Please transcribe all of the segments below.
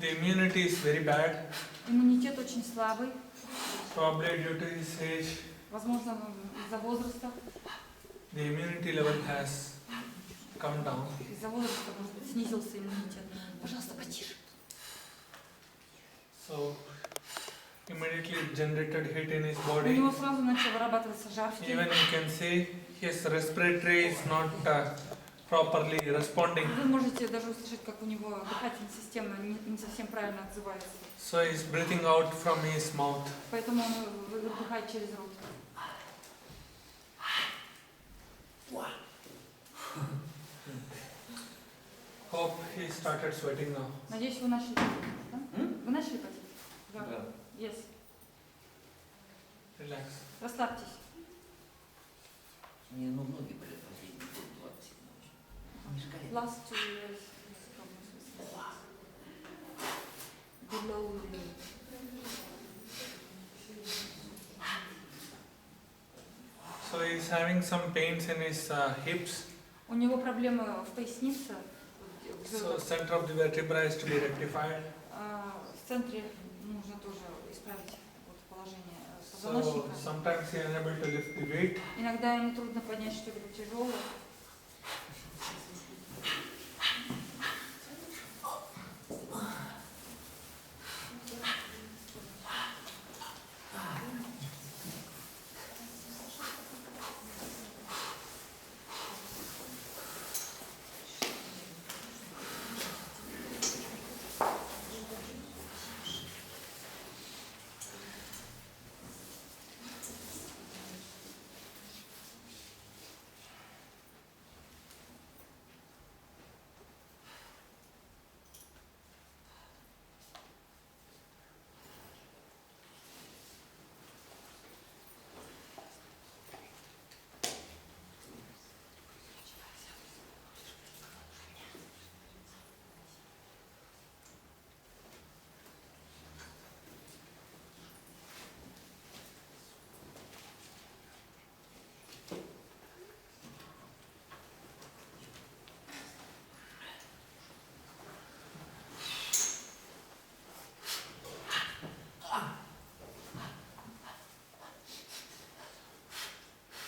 The immunity is very bad. Иммунитет очень слабый. Probably due to his age. Возможно, из-за возраста. The immunity level has come down. Из-за возраста, может быть, снизился иммунитет. Пожалуйста, потише. So immediately it generated heat in his У body. него сразу начал вырабатываться жар в Even теле. you can see his respiratory is not properly responding. Вы можете даже услышать, как у него дыхательная система не совсем правильно отзывается. So he's breathing out from his mouth. Поэтому он выдыхает через рот. Hope he started sweating now. Надеюсь, вы начали потеть, да? Вы начали потеть? Да. Yes. Relax. Расслабьтесь. Мне ноги болят последние год 20. Они же горят. Last 2 years. Below the... So he's having some pains in his hips. У него проблемы в пояснице. So center of the vertebra is to be rectified. В центре нужно тоже исправить положение So позвоночника. sometimes he is unable to lift the weight. Иногда ему трудно поднять что-либо тяжелое.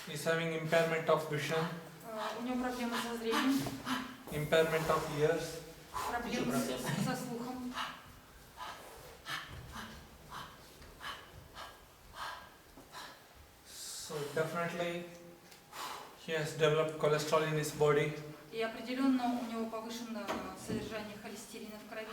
He's having impairment of vision, У него проблемы со зрением, impairment of ears. проблемы со слухом. So definitely he has developed cholesterol in his body. И определенно у него повышенное содержание холестерина в крови.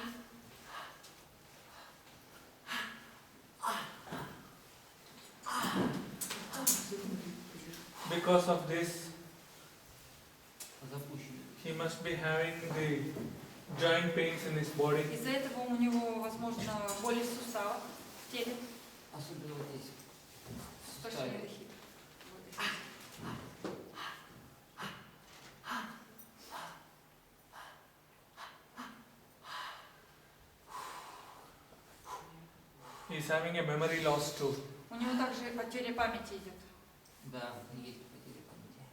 Because of this, he must be having the joint pains in his body. Из-за этого у него, возможно, боли в суставах в теле. Особенно вот здесь. Especially in the hip. He is having a memory loss too. У него также потеря памяти идет. Да, есть потеря памяти.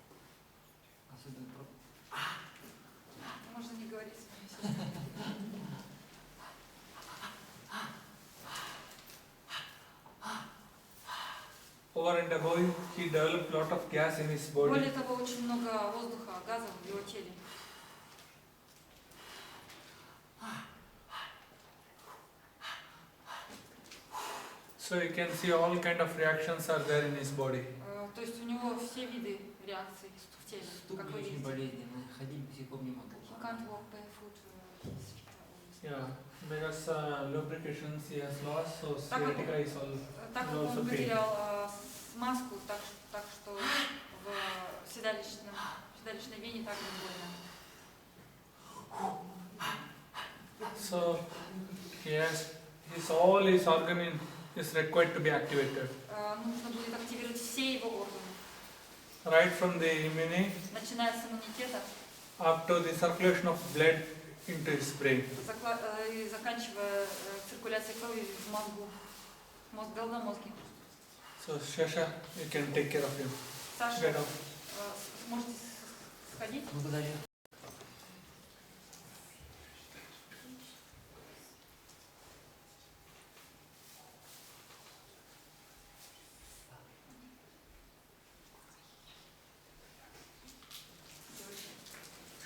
Особенно про... Можно не говорить с вами сейчас. Over and above, he developed lot of gas in his body. Более того, очень много воздуха, газов в его теле. So you can see all kind of reactions are there in his body. То есть у него все виды реакций в теле. Ступни Как вы очень видите. болезненные. Ходить босиком не могу. He can't walk barefoot. Yeah, because lubrications he has lost, so Так как sciatica is так как also он pain. потерял смазку, так что в седалищной вене также больно. So all his organ is required to be activated. Нужно будет активировать все его органы. Right from the immune Начиная с иммунитета up to the circulation of blood into his brain. и заканчивая циркуляцией крови в мозгу. В головном мозге. So Shasha, you can take care of him. Саша, Get up. сможете сходить? Благодарю.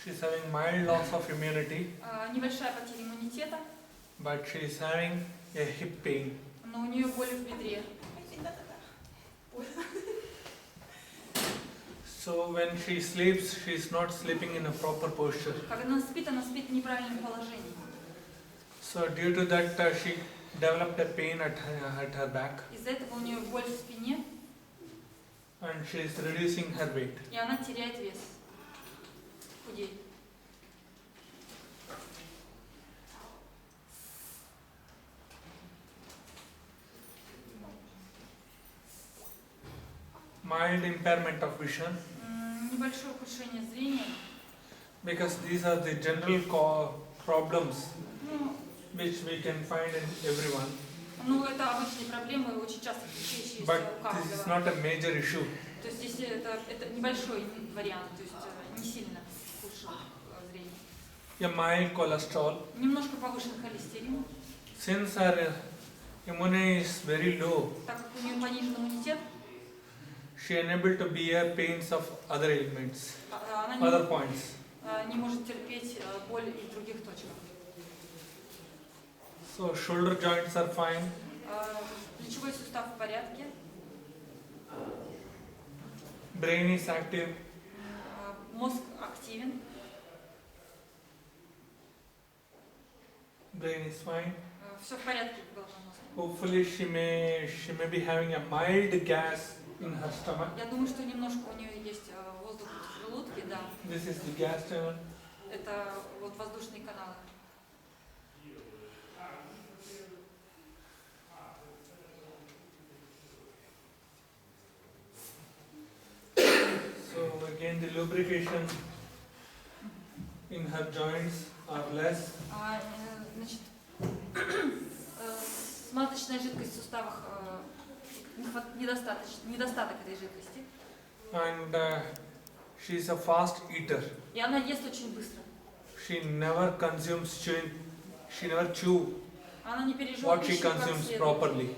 she's having mild loss of immunity, небольшая потеря иммунитета, but she's having a hip pain. но у нее боль в бедре. So when she sleeps, she's not sleeping in a proper posture. Когда она спит в неправильном положении. So due to that, she developed a pain at her back, Из-за этого у нее боль в спине, and she is reducing her weight. и она теряет вес, худеет. Mild impairment of vision, Небольшое ухудшение зрения. because these are the general problems Ну, which we can find in everyone. это обычные проблемы, очень часто встречающиеся But у this is каждого. not a major issue. То есть здесь это небольшой вариант, то есть не сильно худшее зрение. A mild cholesterol. Немножко повышен холестерин, Since her immunity is very low, так как у нее понижен иммунитет, she unable to bear pains of other ailments, она other points. не может терпеть боль и в других точках. So shoulder joints are fine, Плечевой сустав в порядке, brain is active, мозг активен, brain is fine. все в порядке в головном мозге. Hopefully she may be having a mild gas in her stomach. Я думаю, что немножко у нее есть воздух в желудке, да. This is the gas channel. Это вот воздушные каналы. So again the lubrication in her joints are less. Значит, смазочная жидкость в суставах, недостаток этой жидкости. And she is a fast eater. И она ест очень быстро. She never consumes chewing. She never chew Она не пережевывает what she пищу как consumes следует. properly.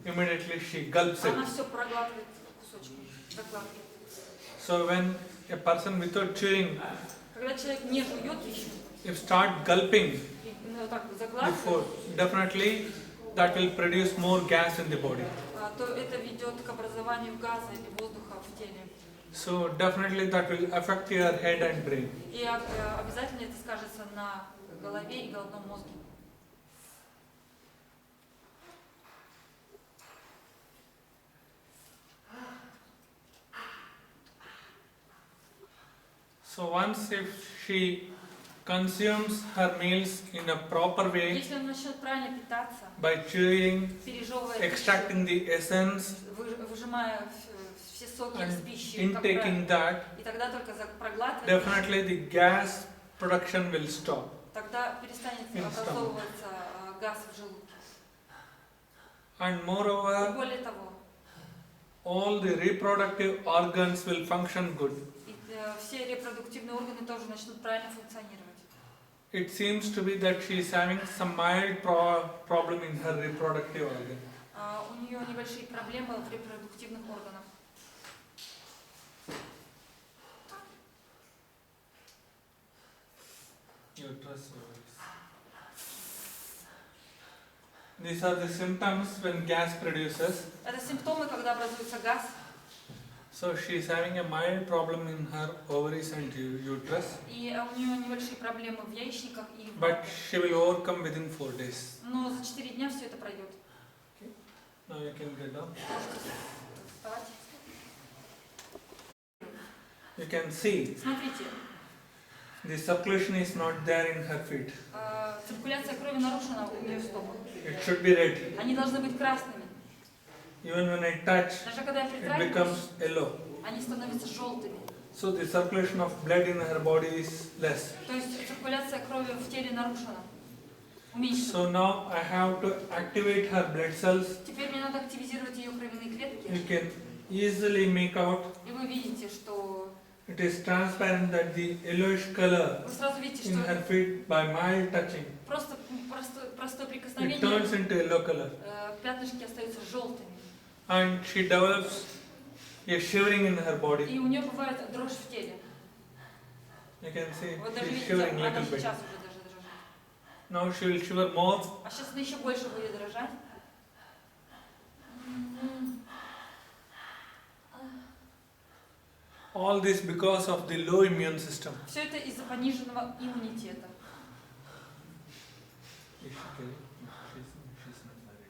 Immediately she gulps it. Она все проглатывает кусочками, заглатывает. So when a person without chewing, Когда человек не жует пищу, if start gulping и вот так before, заглатывает, definitely that will produce more gas in the body. то это ведет к образованию газа или воздуха в теле. So definitely that will affect your head and brain. И обязательно это скажется на голове и головном мозге. So once if she consumes her meals in a proper way Если он начнет правильно питаться, by chewing, пережевывая extracting the essence выжимая все соки из and пищи, как intaking that, и тогда только проглатывать, definitely the gas production will stop. тогда перестанет образовываться газ в желудке. And И moreover, более того, all the reproductive organs will function good. все репродуктивные органы тоже начнут правильно функционировать. It seems to be that she is having some mild problem in her reproductive organ. У нее небольшие проблемы в репродуктивных органах. Uterus, ovaries. These are the symptoms when gas produces. Это симптомы, когда образуется газ. So she is having a mild problem in her ovaries and uterus, И у нее небольшие проблемы в яичниках и в but матке. she will overcome within 4 days. Но за 4 дня все это пройдет. Now you can get down. Можете вставать. You can see Смотрите, the circulation is not there in her feet. циркуляция крови нарушена у нее в стопах. It should be red. Они должны быть красными. Even when I touch, Даже когда я it притрагиваюсь, becomes yellow. они становятся желтыми. So the circulation of blood in her body is less. То есть циркуляция крови в теле нарушена, уменьшена. So now I have to activate her blood cells. Теперь мне надо активизировать ее кровяные клетки. You can easily make out И вы видите, что it is transparent that the yellowish color вы сразу видите, in her что feet by mild touching, простое it прикосновение, turns into yellow color. пятнышки остаются желтыми. And she develops a shivering in her body. И у нее бывает дрожь в теле. You can see Вот даже she's видите, shivering она little bit. сейчас уже даже дрожит. Now she will shiver more. А сейчас она еще больше будет дрожать. All this because of the low immune system. Все это из-за пониженного иммунитета. She's not married.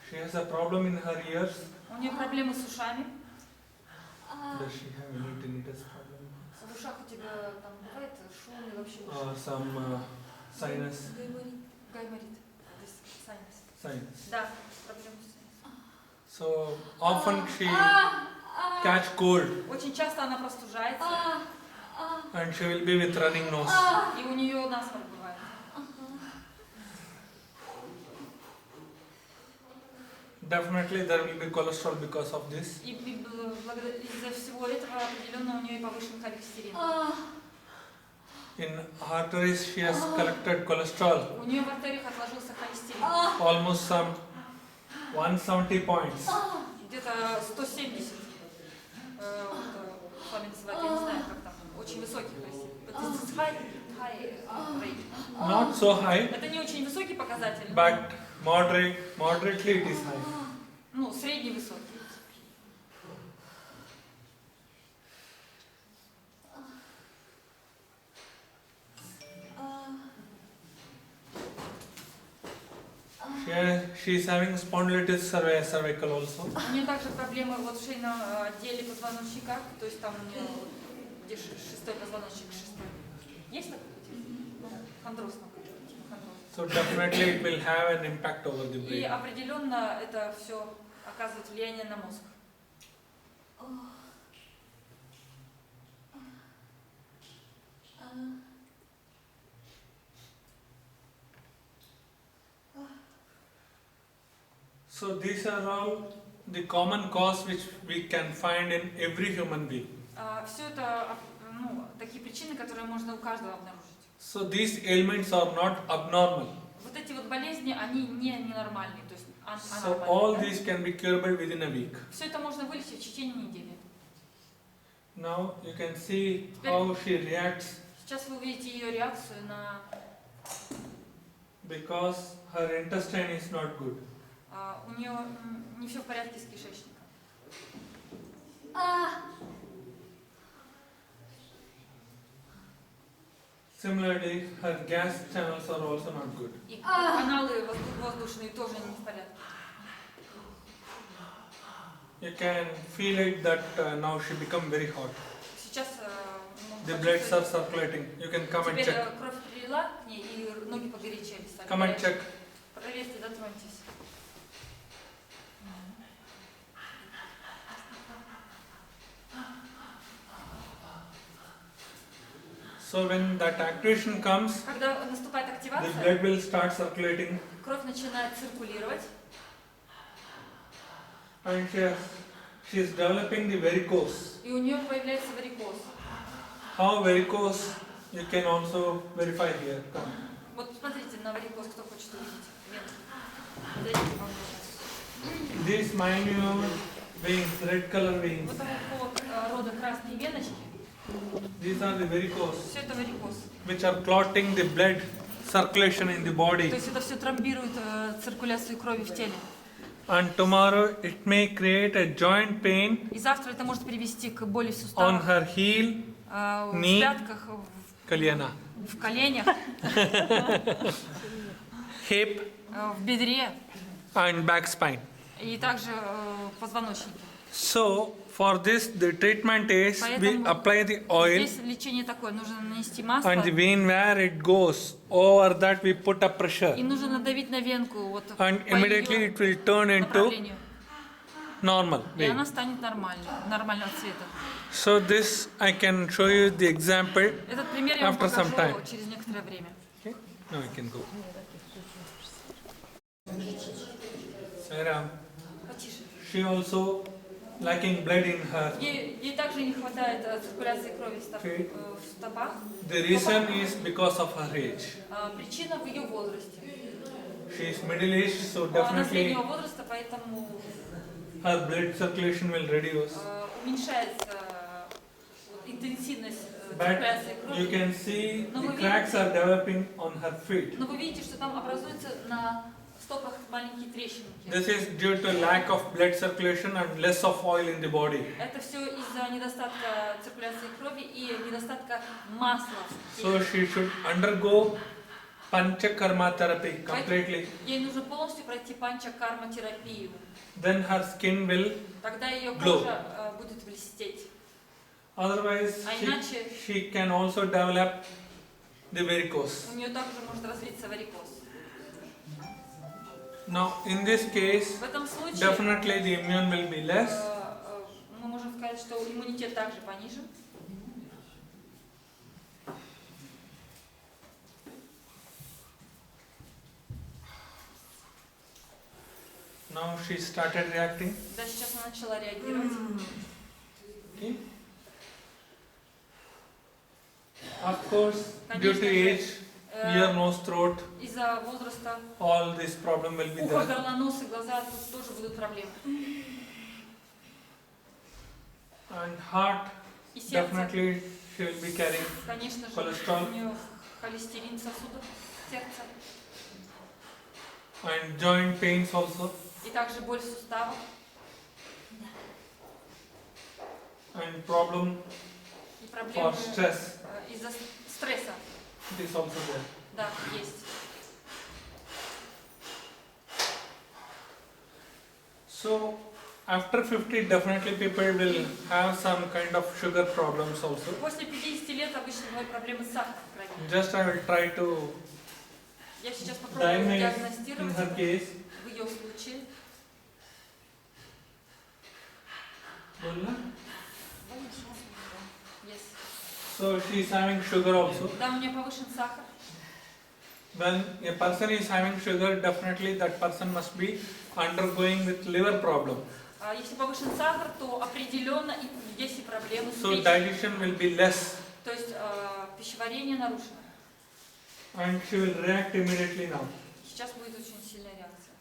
She has a problem in her ears. У нее проблемы с ушами. Does she have any tinnitus problem? В ушах у тебя там бывает шум и вообще Or some sinus? гайморит. Сайнус. Sinus. Да, проблемы с сайнусом. So often she catch cold Очень часто она простужается, and she will be with running nose. и у нее насморк бывает. Definitely there will be cholesterol because of this. И из-за всего этого определенно у нее и повышен холестерин. In arteries she has collected cholesterol, У нее в артериях отложился холестерин. almost some 170 points. Где-то 170. С вами называют, я не знаю, как там. Очень высокий холестерин. But this is high rate. Not so high, Это не очень высокий показатель, but moderately it is high. ну, средний высокий. She is having spondylitis cervical also. У нее также проблемы вот в шейном отделе позвоночника, то есть там у нее где шестой позвоночник, шестой. Есть такой? Хондроз. So definitely it will have an impact over the И brain. определенно это все оказывает влияние на мозг. So these are all the common cause which we can find in every human being. Все это ну, такие причины, которые можно у каждого обнаружить. So these ailments are not abnormal. Вот эти вот болезни, они не ненормальные, то есть So all анормальные. these can be curable within a week. Все это можно вылечить в течение недели. Now you can see how she reacts Сейчас вы увидите ее реакцию на... because her intestine is not good. У нее не все в порядке с кишечником. Similarly, her gas channels are also not good. И каналы воздушные тоже не в порядке. You can feel it that now she become very hot. Сейчас The bloods are circulating. You can come and теперь check. кровь прилила к ней, и ноги погорячели стали. Come and check. Проверьте, дотроньтесь. So when that activation comes, Когда наступает the активация, blood will start circulating кровь начинает циркулировать, and she is developing the varicose. и у нее появляется варикоз. How varicose you can also verify here. Come. Вот смотрите на варикоз, кто хочет увидеть. Вены. Дайте вам. These minute veins, red color veins, Вот такого рода красные веночки, these are the varicose, все это варикоз. which are clotting the blood circulation in the То body. есть это все тромбирует циркуляцию крови в теле. And tomorrow it may create a joint pain И завтра это может привести к боли в on суставах, her heel, в knee, пятках, kalyana, в коленях, hip, в бедре and back spine. и также позвоночнике. So for this the treatment is we apply the oil Здесь лечение такое, нужно нанести масло, and the vein where it goes over that we put a pressure и нужно надавить на венку вот and по immediately ее it will turn into направлению, normal и она vein. станет нормального цвета. So this I can show you the example. Этот пример я вам After some покажу time. через некоторое время. Okay, now I can go. Sarah, Потише. she also lacking blood in her. Ей также не хватает циркуляции крови в стопах. The reason is because of her age. Причина в ее возрасте. She is middle aged, so Она definitely среднего возраста, поэтому her blood circulation will reduce. Уменьшается вот, интенсивность But циркуляции you крови. can see No, the we cracks will- are developing on her feet. Но вы видите, что там образуются на стопах маленькие трещинки. This is due to lack of blood circulation and less of oil in the body. Это все из-за недостатка циркуляции крови и недостатка масла. в So теле. she should undergo panchakarma therapy completely. Ей нужно полностью пройти панчакарма-терапию. Then her skin will. Тогда ее Glow. кожа будет блестеть. Otherwise, А иначе she can also develop the varicose. у нее также может развиться варикоз. Now, in this case, В этом случае definitely the immune will be less. мы можем сказать, что иммунитет также понижен. Now she started reacting. Да, сейчас она начала реагировать. Okay. Of course, due to age, ear, nose, throat, Из-за возраста all this problem will be ухо, there. горло, нос и глаза тут тоже будут проблемы. And heart, И сердце, definitely she will be carrying конечно же, cholesterol. у нее холестерин сосудов, сердца. And joint pains also. И также боль в суставах. And problem И for проблемы stress. из-за стресса. It is also there. Да, есть. So, after 50, definitely people will have some kind of sugar problems also. После 50 лет обычно бывают проблемы с сахаром в крови. Just I will try to Я сейчас попробую diagnose in диагностировать her case. в ее случае. Bolna? Yes. So she is having sugar also. Да, у нее повышен сахар. When a person is having sugar, definitely that person must be undergoing with liver problem. Если повышен сахар, то определенно есть и проблемы с So печенью. digestion will be less То есть пищеварение нарушено. and she will react immediately now. Сейчас будет очень сильная реакция.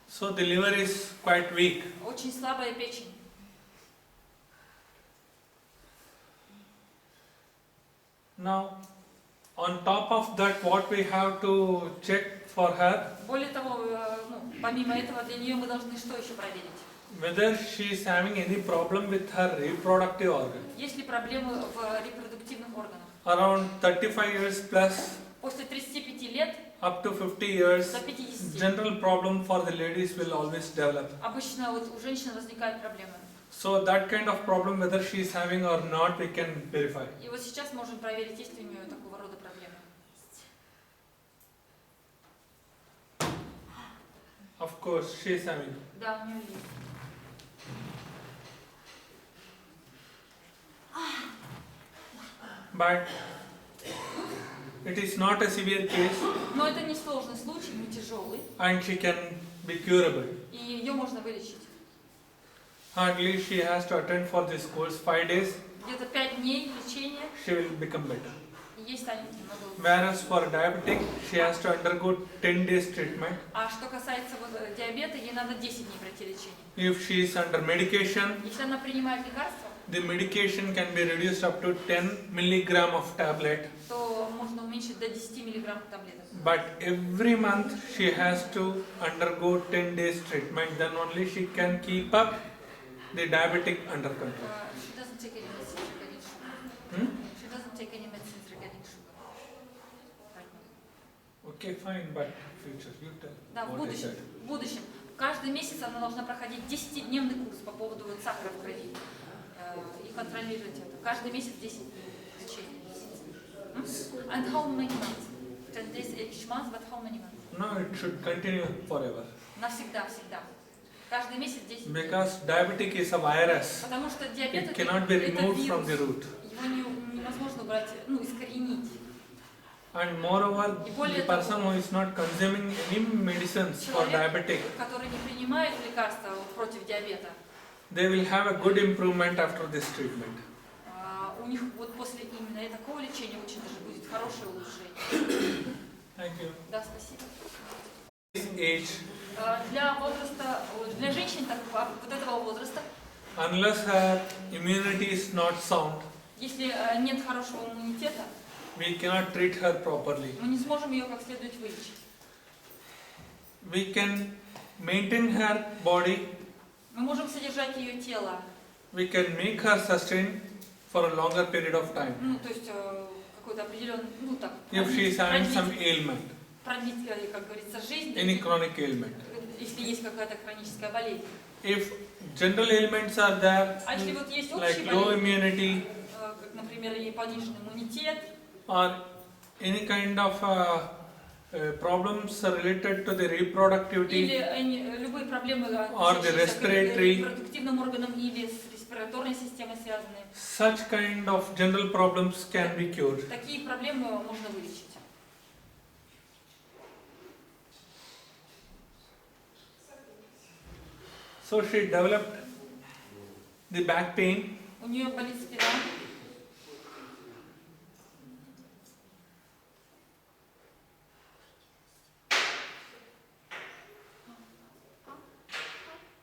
So the liver is quite weak. Очень слабая печень. Now, on top of that, what we have to check for her, Более того, помимо этого, для нее мы должны что еще проверить? whether she is having any problem with her reproductive organ. Есть ли проблемы в репродуктивных органах? Around 35 years plus, После 35 лет up to 50 years, до 50 general problem for the ladies will always develop. обычно вот у женщин возникают проблемы. So that kind of problem, whether she is having or not, we can verify. И вот сейчас можем проверить, есть ли у нее такого рода проблемы. Of course, she is having. Да, у нее есть. But it is not a severe case Но это не сложный случай, не тяжелый, and she can be curable. и ее можно вылечить. Hardly she has to attend for this course 5 days, Где-то 5 дней лечения, she will become better. и ей станет немного лучше. Whereas for diabetic, she has to undergo 10 days treatment. А что касается вот диабета, ей надо 10 дней пройти лечение. If she is under medication, Если она принимает лекарства, the medication can be reduced up to 10 milligram of tablet. то можно уменьшить до 10 миллиграмм таблеток. But every month she has to undergo 10 days treatment. Then only she can keep up the diabetic under control. She doesn't take any medicines regarding sugar. Hmm? She doesn't take any medicines regarding sugar. Right now. Okay, fine, but future, you tell. Да, в What is будущем. that? В будущем. Каждый месяц она должна проходить 10-дневный курс по поводу вот сахара в крови и контролировать это. Каждый месяц 10 дней лечения. And how many months? 10 days each month, but how many months? No, it should continue forever. Навсегда, всегда. Каждый месяц 10 дней. Because diabetic is a virus. Потому что диабет It cannot be это removed from the вирус. root. Его невозможно убрать, искоренить. And moreover, И более the того, person who is not consuming any medicines for diabetic, который не принимает лекарства против диабета, they will have a good improvement after this treatment. у них вот после именно такого лечения очень даже будет хорошее улучшение. Thank you. Да, спасибо. age, Для возраста, для женщин вот этого возраста, unless her immunity is not sound, если нет хорошего иммунитета, we cannot treat her properly. мы не сможем ее как следует вылечить. We can maintain her body, Мы можем содержать ее тело, we can make her sustain for a longer period of time. ну, то есть какой-то определенный, ну так, If she is having some ailment, продлить, как говорится, жизнь, any chronic ailment. если есть какая-то хроническая болезнь. If general ailments are there, А если вот есть like общие low болезни, immunity как, например, и пониженный иммунитет, or any kind of problems related to the reproductivity, или любые проблемы, or the относящиеся к respiratory, репродуктивным органам или с респираторной системой связанные, such kind of general problems can be cured. такие проблемы можно вылечить. So she developed the back pain, У нее болит спина,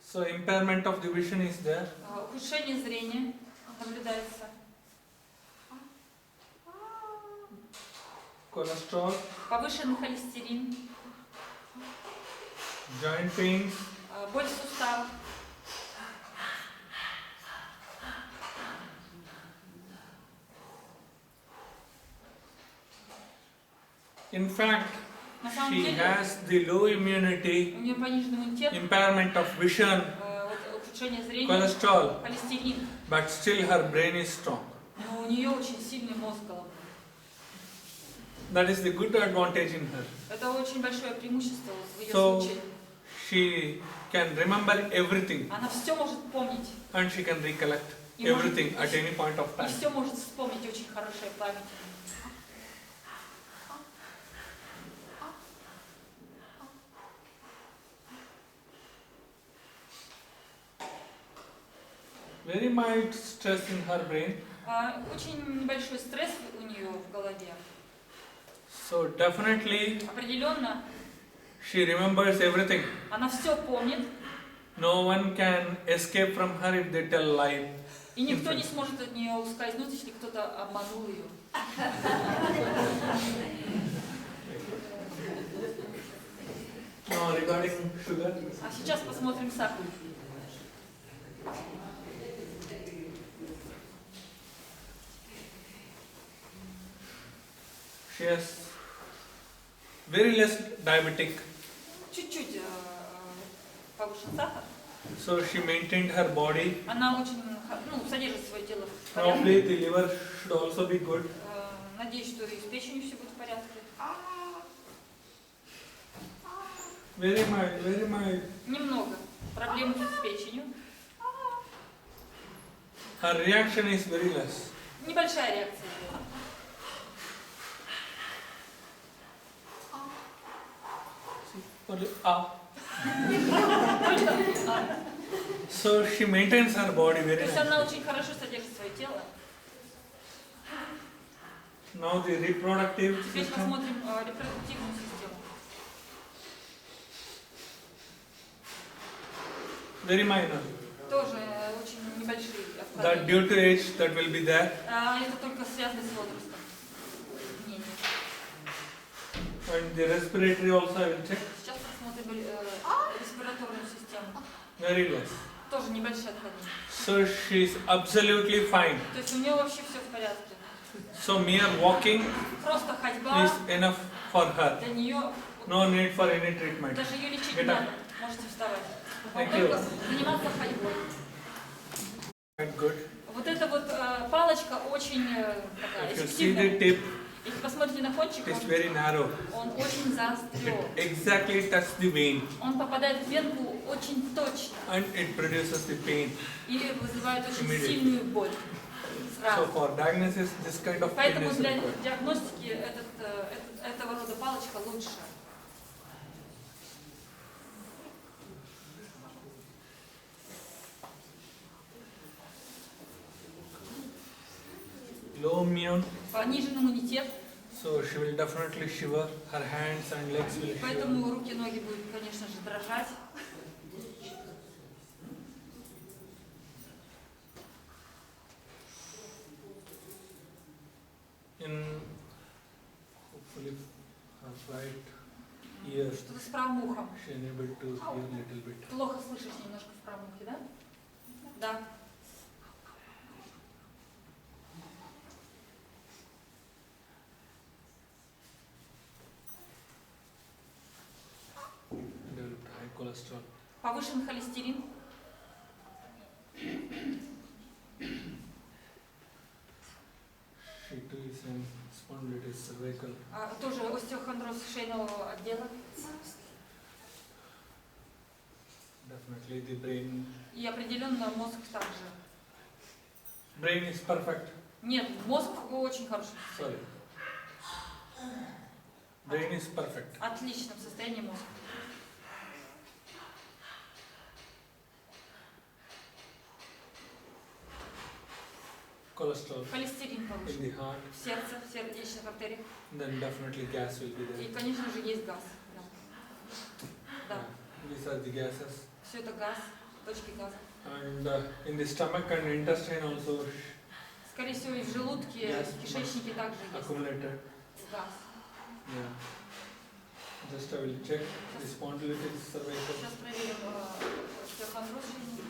so impairment of the vision is there, ухудшение зрения наблюдается, cholesterol, повышенный холестерин, joint pains, боль в суставах. in fact На самом she деле has the low immunity, у нее пониженный иммунитет, impairment of vision, вот, ухудшение зрения, cholesterol, холестерин, but still her brain is strong. но у нее очень сильный мозг головной. That is the good advantage in her. Это очень большое преимущество в ее So случае. she can remember everything Она все может помнить, and she can recollect и, может, everything at any point of и time. все может вспомнить, очень хорошая память. Very mild stress in her brain. Очень небольшой стресс у нее в голове. So definitely Определенно, she remembers everything. она все помнит, No one can escape from her if they tell lie. и никто не сможет от нее ускользнуть, если кто-то обманул ее. No, regarding sugar. А сейчас посмотрим сахар. She has very less diabetic. Чуть-чуть повышен сахар. So she maintained her body. Она очень содержит свое тело в Probably порядке. the liver should also be good. Надеюсь, что и с печенью все будет в порядке. Very mild, very mild. Немного проблем с печенью. Her reaction is very less. Небольшая реакция. Only So she maintains her body То very есть она nicely. очень хорошо содержит свое тело. Now the reproductive Теперь system. посмотрим репродуктивную систему. Very minor. Тоже очень небольшие That отклонения. due to age that will be there. Это только связано с возрастом. Мнение. And the respiratory also I will check. Сейчас посмотрим респираторную систему. Very less. Тоже небольшие отклонения. So she is absolutely fine. То есть у нее вообще все в порядке. So mere walking Просто ходьба is enough for her. для нее, No need for any treatment. даже ее лечить не Get up. надо. Можете вставать. Thank Только you. заниматься ходьбой. Quite good. Вот эта вот палочка очень такая If you see the эффективная. tip, Если посмотрите на кончик, it is very narrow. он очень заострен. It exactly touches the vein Он попадает в венку очень точно and it produces the pain. и вызывает очень Immediately. сильную боль. So Сразу. for diagnosis, this kind of pain Поэтому is для required. диагностики этого рода палочка лучше. Low immune, Понижен иммунитет, So she will definitely shiver. Her hands and legs will shiver. Поэтому руки и ноги будут, конечно же, дрожать. In hopefully her right ear, Что-то с правым ухом. she unable to hear little bit. Плохо слышишь немножко в правом ухе, да? Да. Developed high cholesterol. Повышен холестерин. She too is in spondylitis cervical. Тоже остеохондроз шейного отдела. Definitely the brain. И определенно мозг также. Brain is perfect. Нет, мозг очень хороший. Sorry. Brain is perfect. В отличном состоянии мозг. Cholesterol Холестерин in повышен. the heart. В сердце, в сердечных артериях. Then definitely gas will be И, there. конечно же, есть газ. Да. These are the gases. Все это газ, точки газа. And in the stomach and intestine also Скорее всего, и в желудке, Газ, в кишечнике также есть accumulated. газ. Yeah. Just I will check the spondylitis cervical. Сейчас проверим остеохондроз шейный.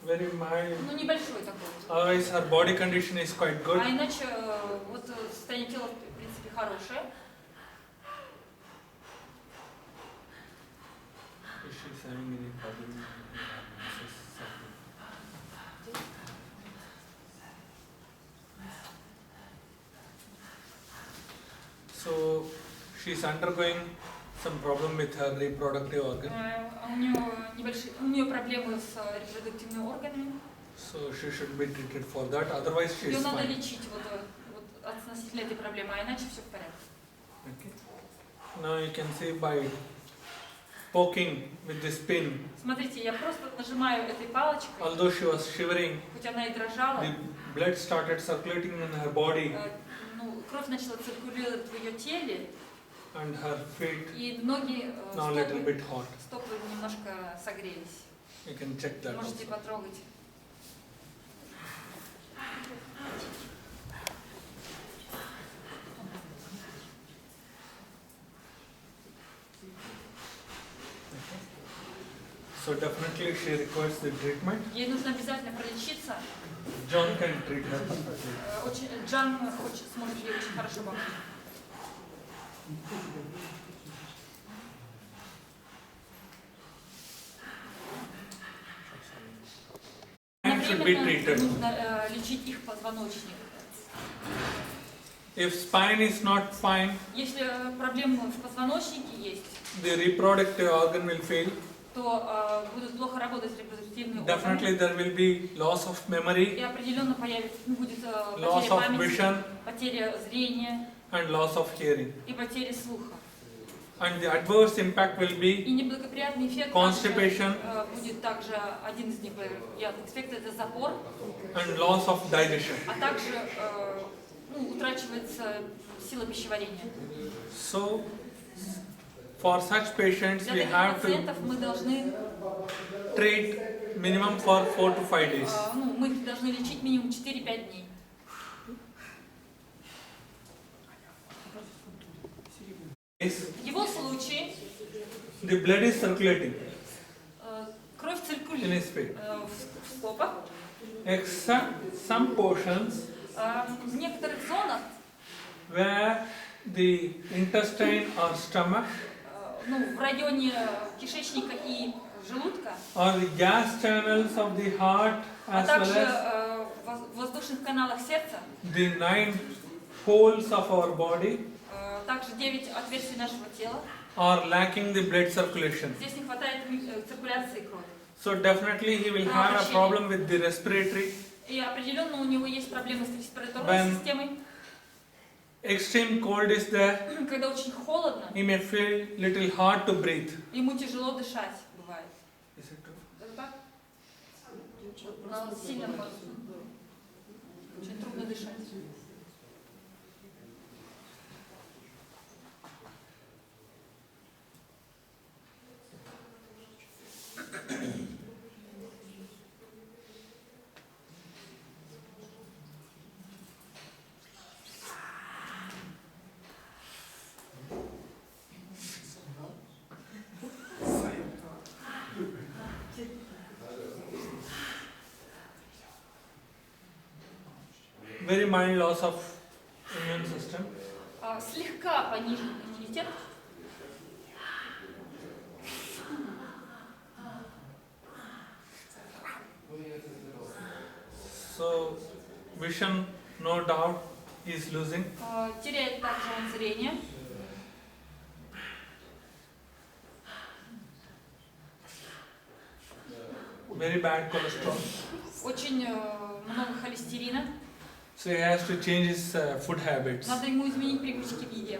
Very mild. Ну, небольшой такой. Otherwise her body condition is quite good. А иначе вот состояние тела, в принципе, хорошее. If she's having any problem. So she's undergoing some problem with her reproductive organ. У нее проблемы с репродуктивными органами. So she should be treated for that. Otherwise she Ее is надо fine. лечить вот относительно этой проблемы, а иначе все в порядке. Okay. Now you can see by poking with this pin. Смотрите, я просто нажимаю этой палочкой, Although she was shivering, хоть она и дрожала, the blood started circulating in her body ну, кровь начала циркулировать в ее теле, and her feet и ноги, now a little bit hot. стопы немножко согрелись. You can check that Можете also. потрогать. So definitely she requires the treatment. Ей нужно обязательно пролечиться. John can treat her perfectly. Джан сможет ей очень хорошо помочь. And should be treated. Нужно лечить их позвоночник. If spine is not fine, Если проблемы в позвоночнике есть, the reproductive organ will fail. то будут плохо работать репродуктивные Definitely органы. there will be loss of memory, И определенно будет loss потеря of памяти, vision потеря зрения and loss of hearing. и потеря слуха. And the adverse impact will be И неблагоприятный эффект constipation будет также, один из неблагоприятных эффектов, это запор, and loss of digestion. а также утрачивается сила пищеварения. So for such patients Для we таких have to пациентов мы должны, treat minimum for 4 to 5 days. мы их должны лечить минимум 4-5 дней. В его случае The blood is circulating кровь in циркулирует his feet. в стопах. Except some portions В некоторых зонах, where the intestine or stomach в районе кишечника и желудка, or the gas channels of the heart а as well также as в воздушных каналах сердца, the 9 holes of our body также 9 отверстий нашего тела. are lacking the blood circulation. Здесь не хватает циркуляции крови. So definitely he will have a problem with the respiratory. И определенно у него есть проблемы с респираторной When системой. extreme cold is there, Когда очень холодно, he may feel little hard to breathe. ему тяжело дышать бывает. Is it true? Это так? На сильном морозу. Очень трудно дышать. very mild loss of immune system. Слегка понижен иммунитет. So vision, no doubt, is losing. Теряет также он зрение. Very bad cholesterol. Очень много холестерина. So he has to change his food habits. Надо ему изменить привычки в еде.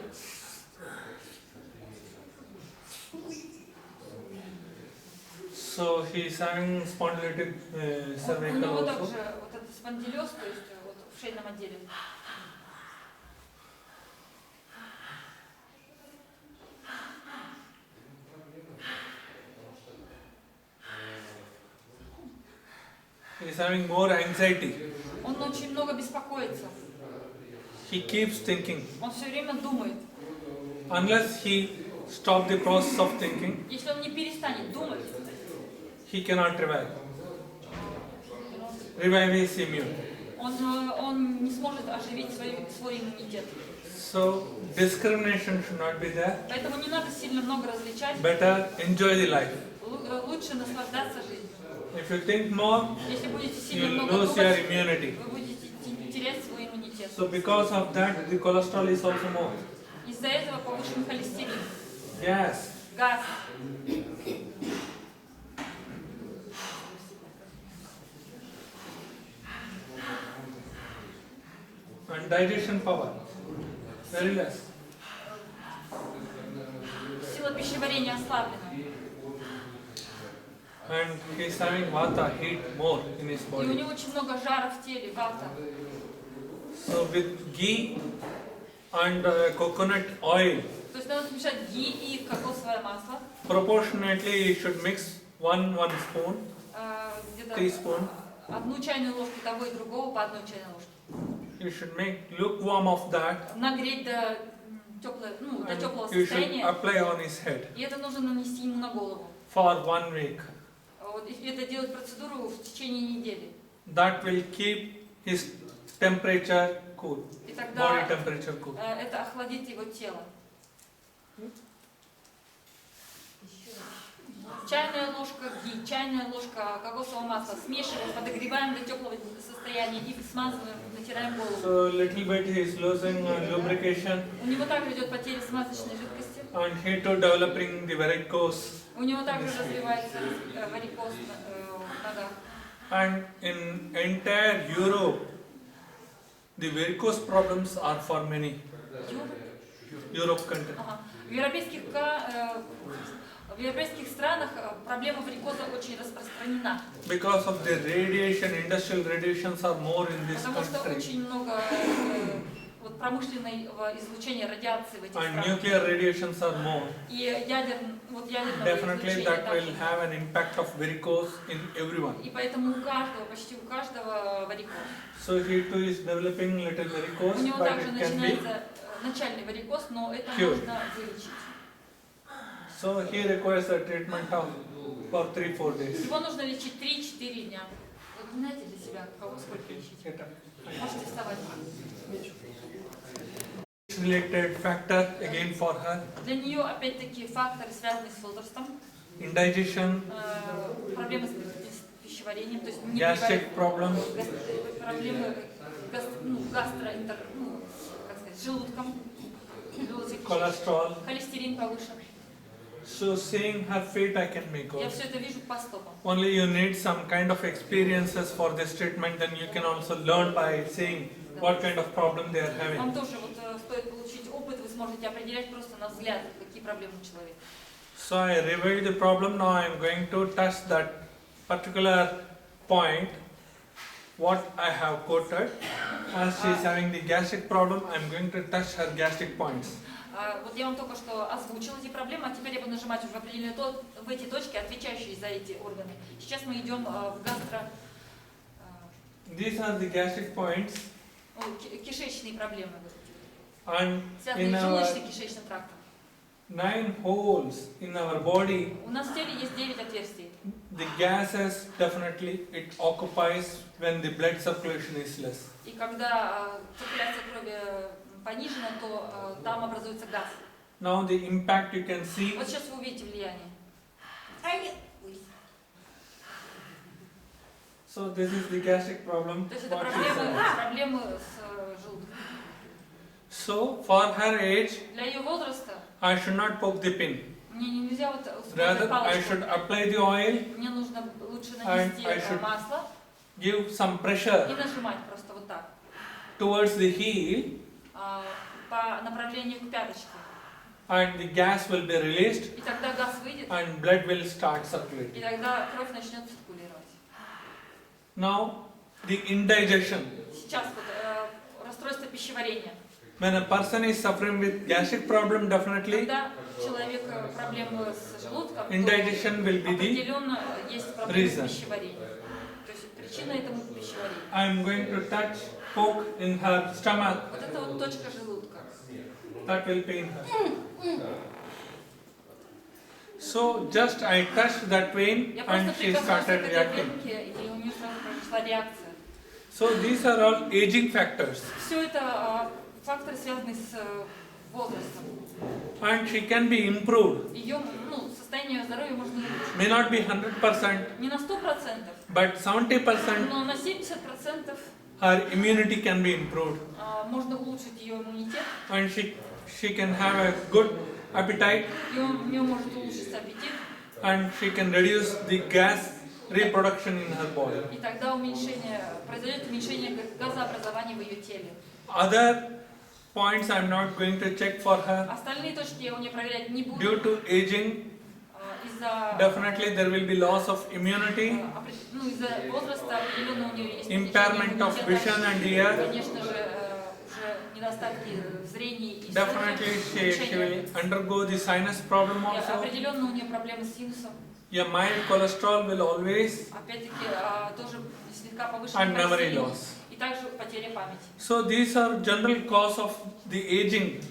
So he is having spondylitic У cervical него also. также вот этот спондилез, то есть вот в шейном отделе. He is having more anxiety. Он очень много беспокоится. He keeps thinking. Он все время думает. Unless he stop the process of thinking, Если он не перестанет думать, he cannot revive. Revive is immune. он не сможет оживить свой иммунитет. So discrimination should not be there. Поэтому не надо сильно много различать. Better enjoy the life. Лучше наслаждаться жизнью. If you think more, Если будете you сильно will много lose your думать, immunity. вы будете терять свой иммунитет. So because of that, the cholesterol is also more. Из-за этого повышен холестерин, Gas. газ. And digestion power. Very less. Сила пищеварения ослаблена. And he is having vata, heat more in his И у body. него очень много жара в теле, вата. So with ghee and coconut oil, То есть надо смешать ги и кокосовое масло. proportionately you should mix one spoon, Где-то teaspoon. одну чайную ложку того и другого по одной чайной ложке. You should make lukewarm of that, Нагреть до теплого and you should состояния. apply on his head И это нужно нанести ему на голову. for 1 week. Вот, и это делать процедуру в течение недели. That will keep his temperature cool, И body тогда temperature cool. это охладит его тело. Чайная ложка ги, чайная ложка кокосового масла. Смешиваем, подогреваем до теплого состояния и смазываем, натираем голову. So little bit he is losing lubrication, У него также идет потеря смазочной жидкости. and he too developing the varicose. У него также развивается варикоз в ногах. And in entire Europe, the varicose problems are for many. Europe country. Ага. В европейских странах проблема варикоза очень распространена. Because of the radiation, industrial radiations are more in this Потому что country. очень много вот, промышленного излучения радиации в этих And странах. nuclear radiations are more. И ядерного Definitely излучения that will также. have an impact of varicose in everyone. И поэтому почти у каждого варикоз. So he too is developing little У varicose, него but также it can be. начинается начальный варикоз, но это cured. можно вылечить. So he requires a treatment of for 3-4 days. Его нужно лечить 3-4 дня. Вот знаете для себя, кого сколько лечить? Можете вставать. Related factor again for her. Для нее опять-таки факторы, связанные с возрастом, Indigestion, проблемы с пищеварением, то есть gastric problem, проблемы как сказать, с желудком, cholesterol. холестерин повышен. So seeing her fate I can make Я out. все это вижу по стопам. Only you need some kind of experiences for this treatment, then you can also learn by seeing what kind of problem they are having. Вам тоже вот стоит получить опыт, вы сможете определять просто на взгляд, какие проблемы у человека. So I reviewed the problem, now I am going to touch that particular point, what I have quoted. As she is having the gastric problem, I am going to touch her gastric points. Вот я вам только что озвучила эти проблемы, а теперь я буду нажимать уже в эти точки, отвечающие за эти органы. Сейчас мы идем в These are the gastric points, кишечные проблемы, and связанные in с our желудочно-кишечным трактом. 9 holes in our body, У нас в теле есть 9 отверстий. the gases definitely it occupies when the blood circulation is less. И когда циркуляция крови понижена, то там образуется газ. Now the impact you can see. Вот сейчас вы увидите влияние. So this is the gastric problem. То есть это what she said. проблемы с желудком. So for her age, Для ее возраста I should not poke the pin. мне нельзя вот использовать Rather, I should палочку. apply the oil, Мне нужно лучше I нанести should- масло give some и pressure нажимать просто вот так towards the heel, по направлению к пяточке. and the gas will be released, И тогда газ выйдет, and blood will start и circulating. тогда кровь начнет циркулировать. Now, the indigestion. Сейчас вот расстройство пищеварения. When a person is suffering with gastric problem, definitely Когда человек проблемы с желудком, то indigestion will be the. определенно есть проблемы reason. с пищеварением. То есть причина этому пищеварение. I am going to touch, poke in her stomach. Вот это вот точка желудка. That will pain her. So just I touched that vein Я and просто she прикоснулся к started этой reacting. венке, и у нее сразу произошла реакция. So these are all aging factors, Все это факторы, связанные с возрастом. and she can be improved. Ее состояние здоровья можно улучшить. May not be 100%, Не на 100%, but 70% но на 70% her immunity can be improved, можно улучшить ее иммунитет, and she can have a good appetite, и у нее может улучшиться аппетит, and she can reduce the gas reproduction in her body. и тогда произойдет уменьшение газообразования в ее теле. Other points I am not going to check for her. Остальные точки я у нее проверять не буду. Due to aging, Из-за definitely there will be loss of immunity, из-за возраста определенно у нее есть impairment of vision and ear. конечно же, уже недостатки в зрении и Definitely she will undergo the sinus problem also. определенно у нее проблемы с синусом. Your mild cholesterol will always, Опять-таки тоже слегка повышенный and memory холестерин loss. и также потеря памяти. So these are general cause of the aging,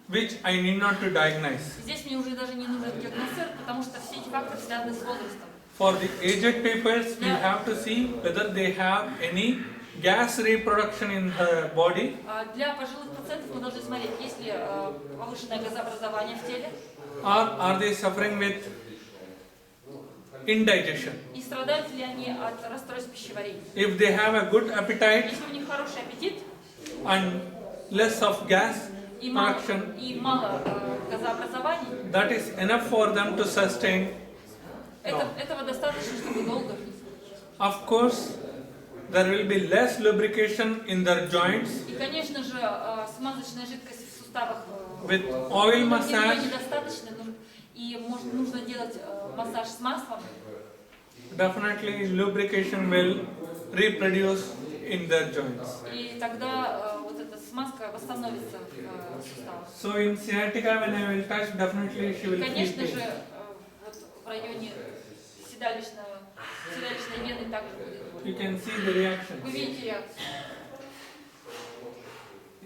which I need not to diagnose. Здесь мне уже даже не нужен диагностер, потому что все эти факторы связаны с возрастом. For the aged peoples, we have to see whether they have any gas reproduction in her body, Для пожилых пациентов мы должны смотреть, есть ли повышенное газообразование в теле or are they suffering with indigestion. и страдают ли они от расстройств пищеварения. If they have a good appetite Если у них хороший аппетит and less of gas и production, мало газообразования, that is enough for them to sustain. этого достаточно, чтобы долго жить. Of course, there will be less lubrication in their joints. И, конечно же, смазочная жидкость в суставах With oil ее massage, недостаточно, и нужно делать массаж с маслом. definitely lubrication will reproduce in their joints. И тогда вот эта смазка восстановится в суставах. So in sciatica, when I will touch, definitely she И, will feel конечно же, pain. вот в районе седалищной вены также будет боль. You can see the reaction. Вы видите реакцию.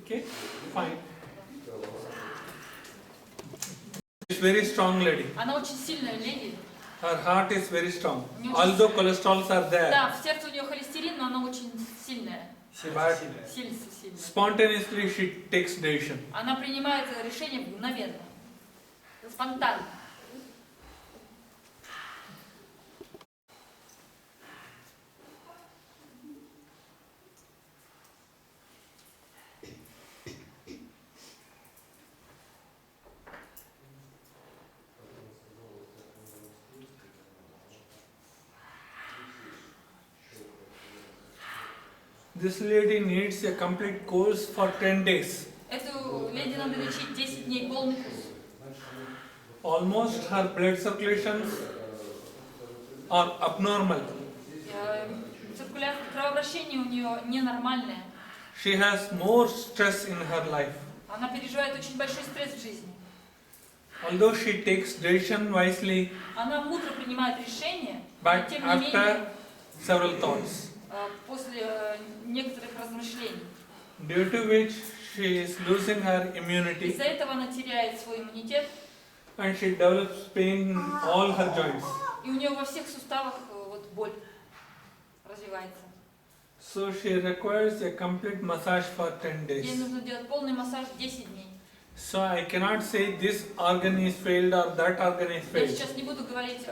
Okay, fine. She's very strong lady. Она очень сильная леди. Her heart is very strong. Although cholesterols are there, Да, в сердце у нее холестерин, но она очень сильная. but Сильная. spontaneously she takes decision. Она принимает решение мгновенно, спонтанно. This lady needs a complete course for 10 days. Эту леди надо лечить 10 дней полный курс. Almost her blood circulations are abnormal. Циркуляция, кровообращение у нее ненормальное. She has more stress in her life. Она переживает очень большой стресс в жизни. Although she takes decision wisely, Она мудро принимает решения, но but тем не менее, after several thoughts, после некоторых размышлений, due to which she is losing her immunity Из-за этого она теряет свой иммунитет, and she develops pain in all her joints. и у нее во всех суставах вот боль развивается. So she requires a complete massage for 10 Ей days. нужно делать полный массаж 10 дней. So I cannot say this organ is failed or that organ is Я failed. сейчас не буду говорить,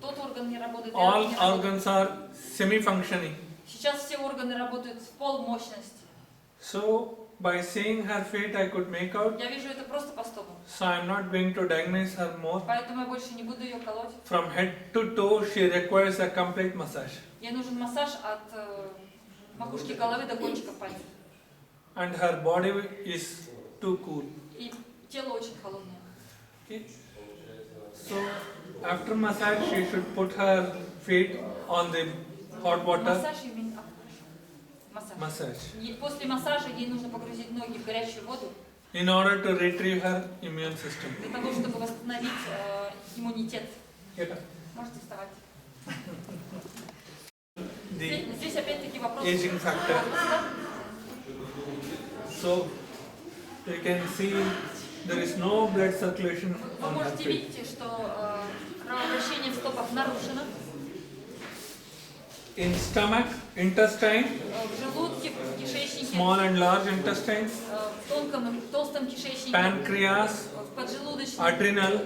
тот орган не работает, All этот не работает. organs are semi-functioning. Сейчас все органы работают в полмощности. So by seeing her fate I could make out. Я вижу это просто по стопам. So I am not going to diagnose her more. Поэтому я больше не буду ее колоть. From head to toe she requires a complete massage. Ей нужен массаж от макушки головы до кончиков пальцев. And her body is too cool. И тело очень холодное. Okay. So after massage she should put her feet on the hot water. Массаж именно массаж. Massage. После массажа ей нужно погрузить ноги в горячую воду In order to retrieve her immune system. для того, чтобы восстановить иммунитет. Get up. Можете вставать. The Здесь опять-таки вопрос aging factor. возраста. So you can see there is no blood circulation Вы on her можете feet. видеть, что кровообращение в стопах нарушено. In stomach, intestine, В желудке, в кишечнике, small and large intestines, в тонком и толстом кишечнике, pancreas, в поджелудочном, adrenal.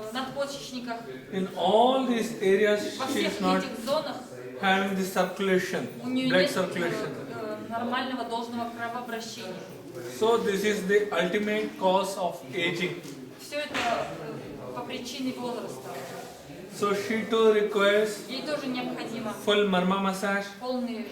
в надпочечниках. In all these areas Во she всех is not этих зонах having the circulation, у нее blood нет circulation. нормального должного кровообращения. So this is the ultimate cause of aging. Все это по причине возраста. So she too requires Ей тоже необходимо full marma massage полный,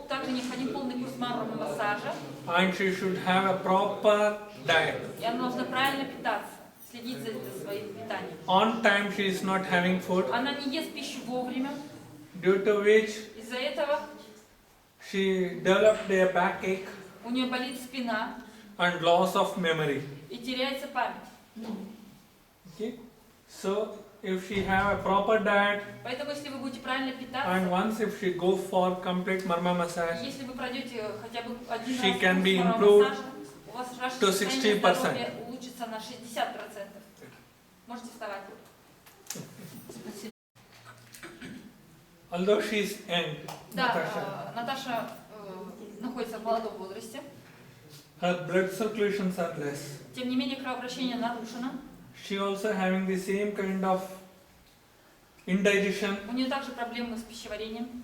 также необходим полный курс марма массажа, and she should have a proper diet. и она должна правильно питаться, следить за своим питанием. On time she is not having food, Она не ест пищу вовремя, due to which из-за этого she developed a backache у нее болит спина and loss of memory. и теряется память. Okay? So if she have a proper diet Поэтому, если вы будете правильно and питаться, once if she go for complete marma massage если вы пройдете хотя бы один She раз can курс be марма improved массажа, у вас ваше to состояние 60%. здоровья улучшится на 60%. Можете вставать. although she is young, Да, Natasha, Наташа находится в молодом возрасте, her blood circulations are less. тем не менее кровообращение нарушено. She also having the same kind of indigestion У нее также проблемы с пищеварением.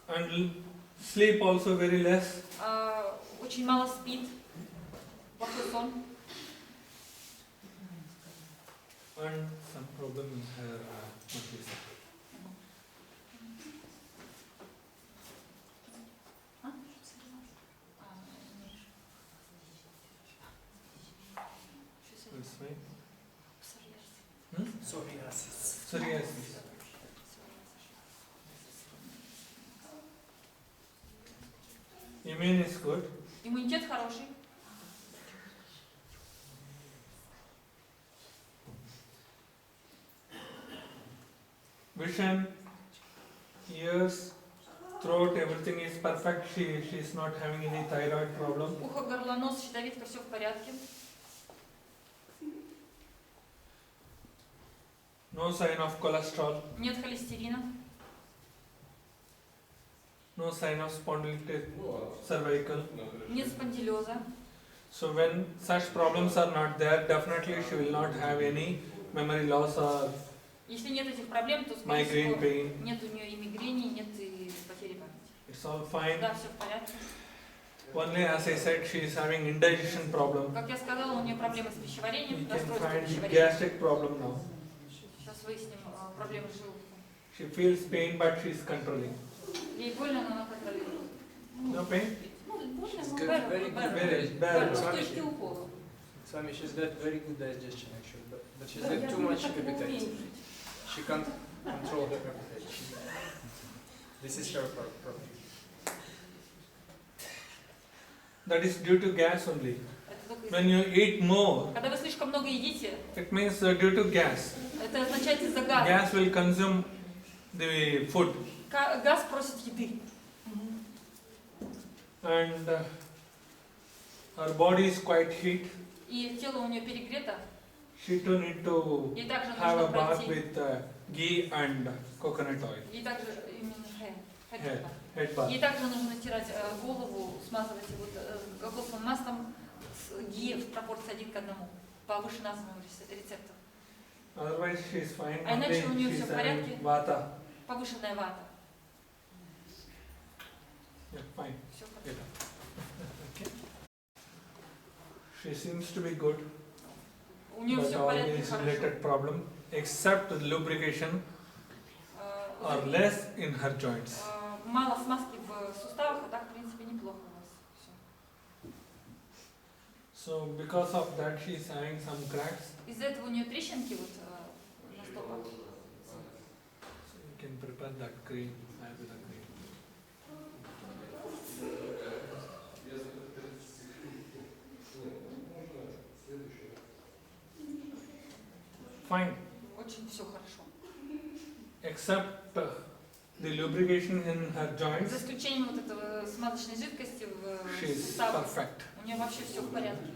and sleep also very less. Очень мало спит, плохой сон. And some problem in her monthly cycle. That's fine. Psoriasis. Immune is good. Иммунитет хороший. Vision, ears, throat, everything is perfect. She is not having any thyroid problem. Ухо, горло, нос, щитовидка, все в порядке. No sign of cholesterol. Нет холестерина, No sign of spondylitis cervical. нет спондилеза. So when such problems are not there, definitely she will not have any memory loss or Если нет этих проблем, то, скорее migraine всего, pain. нет у нее и мигрени, нет и потери памяти. It's all fine. Да, все в порядке. Only as I said, she is having indigestion problem. Как я сказала, у нее проблемы с пищеварением, We can расстройство find the пищеварения. gastric problem now. Сейчас выясним проблемы с желудком. She feels pain, but she is controlling. Ей больно, но она контролирует. No pain? She's Больно, got very good Very digestion. bad. с точки укола. Swami, she's got very good digestion actually, but she's got too much appetite. She can't control her appetite. This is her problem. That is due to gas only. Это только When you eat more, Когда вы слишком много едите, it means due to gas. это означает из-за газа. Gas will consume the food. Газ просит еды. And her body is quite heat. И тело у нее перегрето. She too need to Ей также have a нужно bath пройти. with ghee and coconut oil. Ей также именно Head bath. Ей также нужно натирать голову, смазывать его кокосовым маслом с ги в пропорции 1 к 1 по вышеназванному рецепту. Otherwise she is fine. А иначе у Only нее she все is в порядке. having vata. Повышенная вата. Yeah, fine. Все Yeah. хорошо. Okay. She seems to be good, У нее but все в all порядке, these хорошо. related problem, except the lubrication, are less in her joints. Мало смазки в суставах, а так в принципе неплохо у вас. Всё. So because of that, she is having some cracks. Из-за этого у нее трещинки вот на стопах. So you can prepare that cream. I have the cream. Fine, Очень все хорошо. except the lubrication in her За joints, исключением вот этого смазочной жидкости she в is суставах. perfect. У нее вообще все в порядке.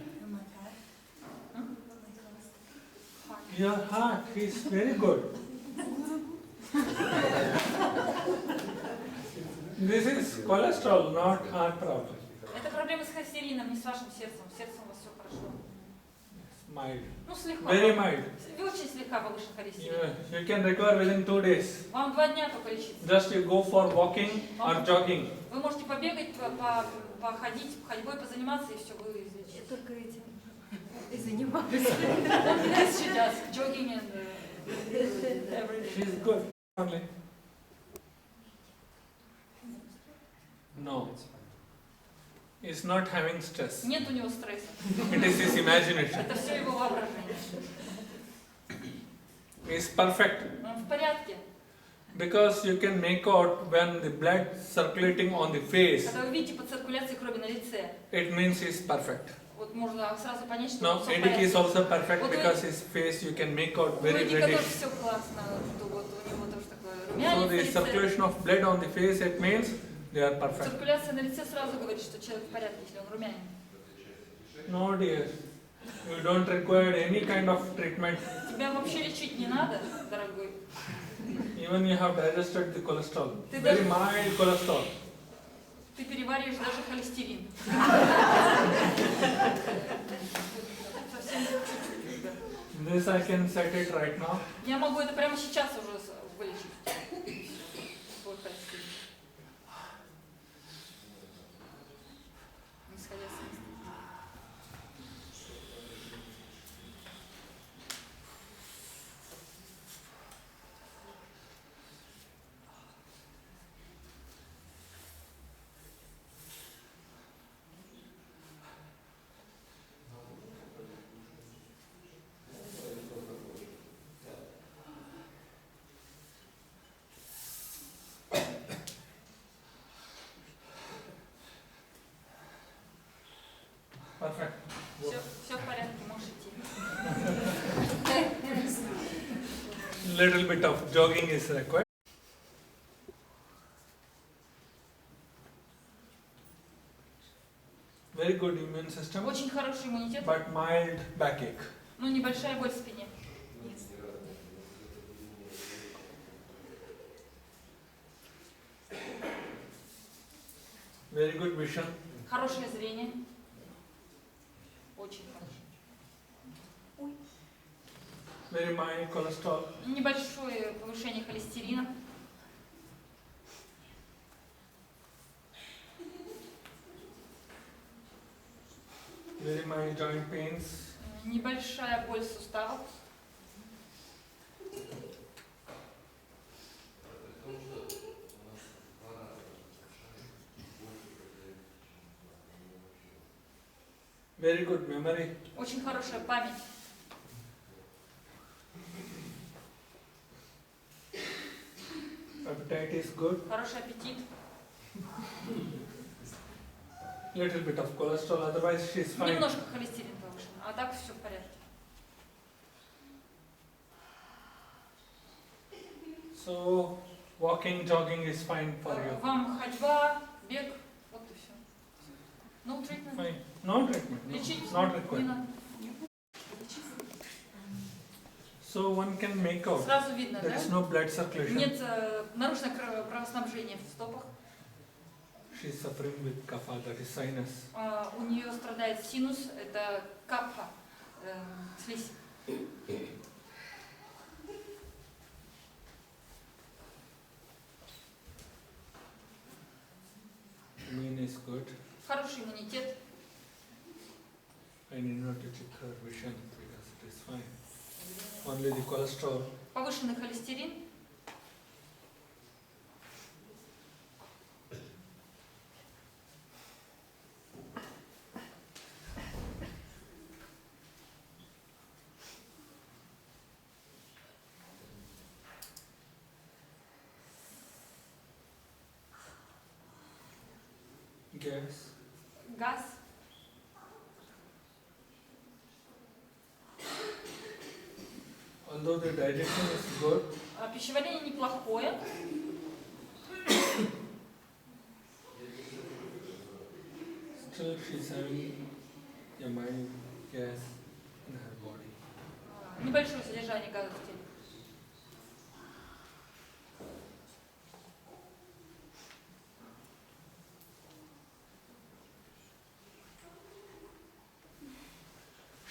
Your heart is very good. This is cholesterol, not heart problem. Это проблемы с холестерином, не с вашим сердцем. С сердцем у вас все хорошо. It's mild, Ну, слегка. very mild. Вы очень слегка повышен холестерин. You can recover within 2 days. Вам 2 дня только лечиться. Just you go for walking or jogging. Вы можете побегать, походить, ходьбой позаниматься, и все, вы излечитесь. Я только этим и занимаюсь. Сейчас jogging and every day. She's good only. No, he's not having stress. Нет у него стресса. It is his imagination. Это все его воображение. He's perfect Он в порядке. because you can make out when the blood circulating on the face. Когда вы видите по циркуляции крови на лице, It means he's perfect. вот можно сразу понять, что Now, он всё в Eddie is порядке. also perfect Вот because his face you can make out У very Эдика тоже reddish. все классно, что вот у него тоже такое So румянец на the лице. circulation of blood on the face, it means they are perfect. Циркуляция на лице сразу говорит, что человек в порядке, если он румянин. No dear, you don't require any kind of treatment. Тебя вообще лечить не надо, дорогой. Even you have digested the cholesterol, Ты very даже- mild cholesterol. Ты перевариваешь даже холестерин. Совсем чуть-чуть, да. This I can set it right now. Я могу это прямо сейчас уже вылечить. Твой холестерин. Не сходя с места. Perfect. Все в порядке, можешь идти. Little bit of jogging is required. Very good immune system, Очень хороший иммунитет, but mild backache. но небольшая боль в спине. Very good vision. Хорошее зрение. Очень хорошее. Very mild cholesterol. Небольшое повышение холестерина. Very mild joint pains. Небольшая боль в суставах. Very good memory. Очень хорошая память. Appetite is good. Хороший аппетит. Little bit of cholesterol. Otherwise, she's fine. Немножко холестерин повышен, а так все в порядке. So Walking, jogging is fine for you. Вам ходьба, бег, вот и все. No treatment. Fine. No treatment. No, Лечить not не required. надо. So one can make out Сразу видно, да? there is no blood circulation. Нет нарушено кровоснабжение в стопах. She is suffering with kapha, that is sinus. У нее страдает синус, это капха, слизь. Immune is good. Хороший иммунитет. I need not to check her vision because it is fine. Only the cholesterol. Повышенный холестерин. Gas. Газ. Although the digestion is good, Пищеварение неплохое. still she is having a mild gas in her body. Небольшое содержание газа в теле.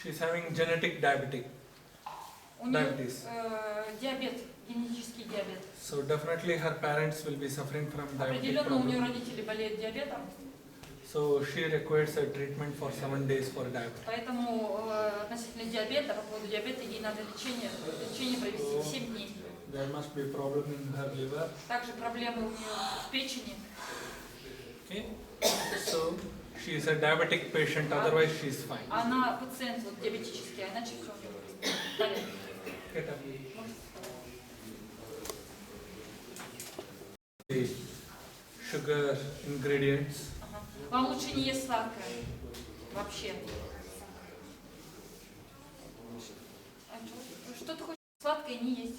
She is having genetic diabetic. У нее Diabetes. Диабет, генетический диабет. So definitely her parents will be suffering from diabetic Определенно у нее problem. родители болеют диабетом, So she requires a treatment for 7 days for diabetes. поэтому относительно диабета, по поводу диабета, ей надо лечение провести 7 дней. There must be problem in her liver. Также проблемы у нее в печени. Okay. So she is a diabetic patient, otherwise she is fine. Она пациент вот, диабетический, а иначе все у нее в порядке. Get up. Можете The sugar ingredients. Ага. Вам лучше не есть сладкое. Вообще. А что ты хочешь? Сладкое не есть.